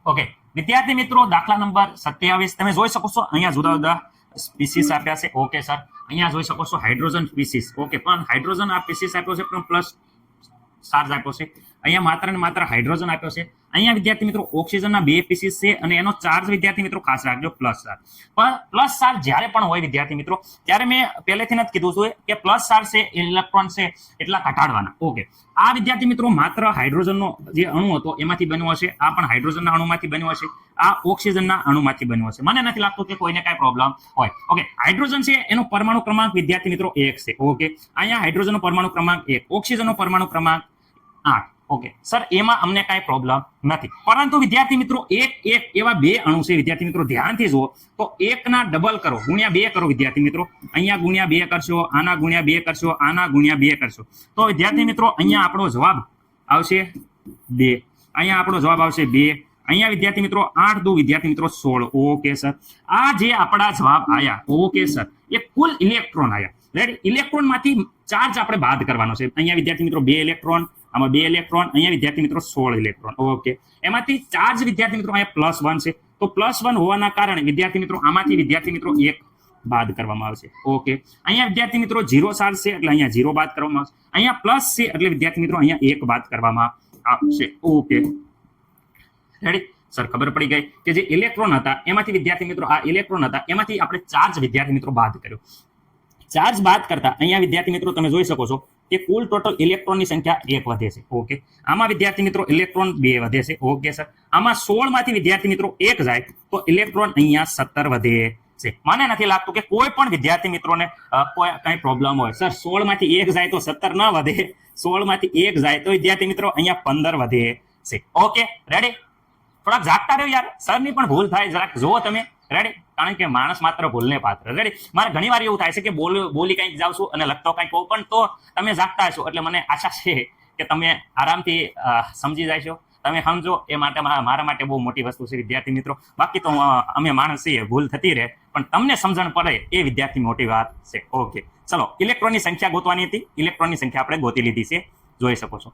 okay વિદ્યાર્થી મિત્રો દાખલા નંબર 27 તમે જોઈ શકો છો અહીંયા જુદા જુદા સ્પીસીસ આપ્યા છે ઓકે સર અહીંયા જોઈ શકો છો હાઇડ્રોજન સ્પીસીસ ઓકે પણ હાઇડ્રોજન આ સ્પીસીસ આપ્યો છે પણ પ્લસ ચાર્જ આપ્યો છે અહીંયા માત્ર ને માત્ર હાઇડ્રોજન આપ્યો છે અહીંયા વિદ્યાર્થી મિત્રો ઓક્સિજનના બે પીસીસ છે અને એનો ચાર્જ વિદ્યાર્થી મિત્રો ખાસ રાખજો પ્લસ ચાર્જ પણ પ્લસ ચાર્જ જ્યારે પણ હોય વિદ્યાર્થી મિત્રો ત્યારે મેં પહેલેથી જ કીધું છે કે પ્લસ ચાર્જ છે ઇલેક્ટ્રોન છે એટલા ઘટાડવાના ઓકે આ વિદ્યાર્થી મિત્રો માત્ર હાઇડ્રોજનનો જે અણુ હતો એમાંથી બન્યો હશે આ પણ હાઇડ્રોજનના અણુમાંથી બન્યો હશે આ ઓક્સિજનના અણુમાંથી બન્યો હશે મને નથી લાગતું કે કોઈને કાંઈ પ્રોબ્લેમ હોય ઓકે હાઇડ્રોજન છે એનો પરમાણુ ક્રમાંક વિદ્યાર્થી મિત્રો 1 છે ઓકે અહીંયા હાઇડ્રોજનનો પરમાણુ ક્રમાંક 1 ઓક્સિજનનો પરમાણુ ક્રમાંક 8 ઓકે સર એમાં અમને કાંઈ પ્રોબ્લેમ નથી પરંતુ વિદ્યાર્થી મિત્રો એક એવા બે અણુ છે વિદ્યાર્થી મિત્રો ધ્યાનથી જુઓ તો એકના ડબલ કરો ગુણ્યા 2 કરો વિદ્યાર્થી મિત્રો અહીંયા ગુણ્યા 2 કરશો આના ગુણ્યા 2 કરશો આના ગુણ્યા 2 કરશો તો વિદ્યાર્થી મિત્રો અહીંયા આપણો જવાબ આવશે 2 અહીંયા આપણો જવાબ આવશે 2 અહીંયા વિદ્યાર્થી મિત્રો 8 દુ વિદ્યાર્થી મિત્રો 16 ઓકે સર આ જે આપણા જવાબ આયા ઓકે સર એ કુલ ઇલેક્ટ્રોન આયા રેડી ઇલેક્ટ્રોન માંથી ચાર્જ આપણે બાદ કરવાનો છે અહીંયા વિદ્યાર્થી મિત્રો 2 ઇલેક્ટ્રોન આમાં 2 ઇલેક્ટ્રોન અહીંયા વિદ્યાર્થી મિત્રો 16 ઇલેક્ટ્રોન ઓકે એમાંથી ચાર્જ વિદ્યાર્થી મિત્રો અહીંયા +1 છે તો +1 હોવાના કારણે વિદ્યાર્થી મિત્રો આમાંથી વિદ્યાર્થી મિત્રો 1 બાદ કરવામાં આવશે ઓકે અહીંયા વિદ્યાર્થી મિત્રો 0 ચાર્જ છે એટલે અહીંયા 0 બાદ કરવામાં આવશે અહીંયા પ્લસ છે એટલે વિદ્યાર્થી મિત્રો અહીંયા 1 બાદ કરવામાં આવશે ઓકે રેડી સર ખબર પડી ગઈ કે જે ઇલેક્ટ્રોન હતા એમાંથી વિદ્યાર્થી મિત્રો આ ઇલેક્ટ્રોન હતા એમાંથી આપણે ચાર્જ વિદ્યાર્થી મિત્રો બાદ કર્યો ચાર્જ બાદ કરતા અહીંયા વિદ્યાર્થી મિત્રો તમે જોઈ શકો છો કે કુલ ટોટલ ઇલેક્ટ્રોનની સંખ્યા 1 વધે છે ઓકે આમાં વિદ્યાર્થી મિત્રો ઇલેક્ટ્રોન 2 વધે છે ઓકે સર આમાં 16 માંથી વિદ્યાર્થી મિત્રો 1 જાય તો ઇલેક્ટ્રોન અહીંયા 17 વધે છે મને નથી લાગતું કે કોઈ પણ વિદ્યાર્થી મિત્રોને કોઈ કઈ પ્રોબ્લેમ હોય સર 16 માંથી 1 જાય તો 17 ન વધે 16 માંથી 1 જાય તો વિદ્યાર્થી મિત્રો અહીંયા 15 વધે છે ઓકે રેડી થોડાક જાગતા રહ્યો યાર સરની પણ ભૂલ થાય જરાક જુઓ તમે રેડી કારણ કે માણસ માત્ર ભૂલને પાત્ર રેડી મારે ઘણી વાર એવું થાય છે કે બોલી કંઈક જાઉં છું અને લખતો કંઈક હોઉં પણ તો તમે જાગતા હશો એટલે મને આશા છે કે તમે આરામથી સમજી જશો તમે સમજો એ માટે મારા માટે બહુ મોટી વસ્તુ છે વિદ્યાર્થી મિત્રો બાકી તો અમે માણસ છીએ ભૂલ થતી રહે પણ તમને સમજણ પડે એ વિદ્યાર્થી મોટી વાત છે ઓકે ચલો ઇલેક્ટ્રોનની સંખ્યા ગોતવાની હતી ઇલેક્ટ્રોનની સંખ્યા આપણે ગોતી લીધી છે જોઈ શકો છો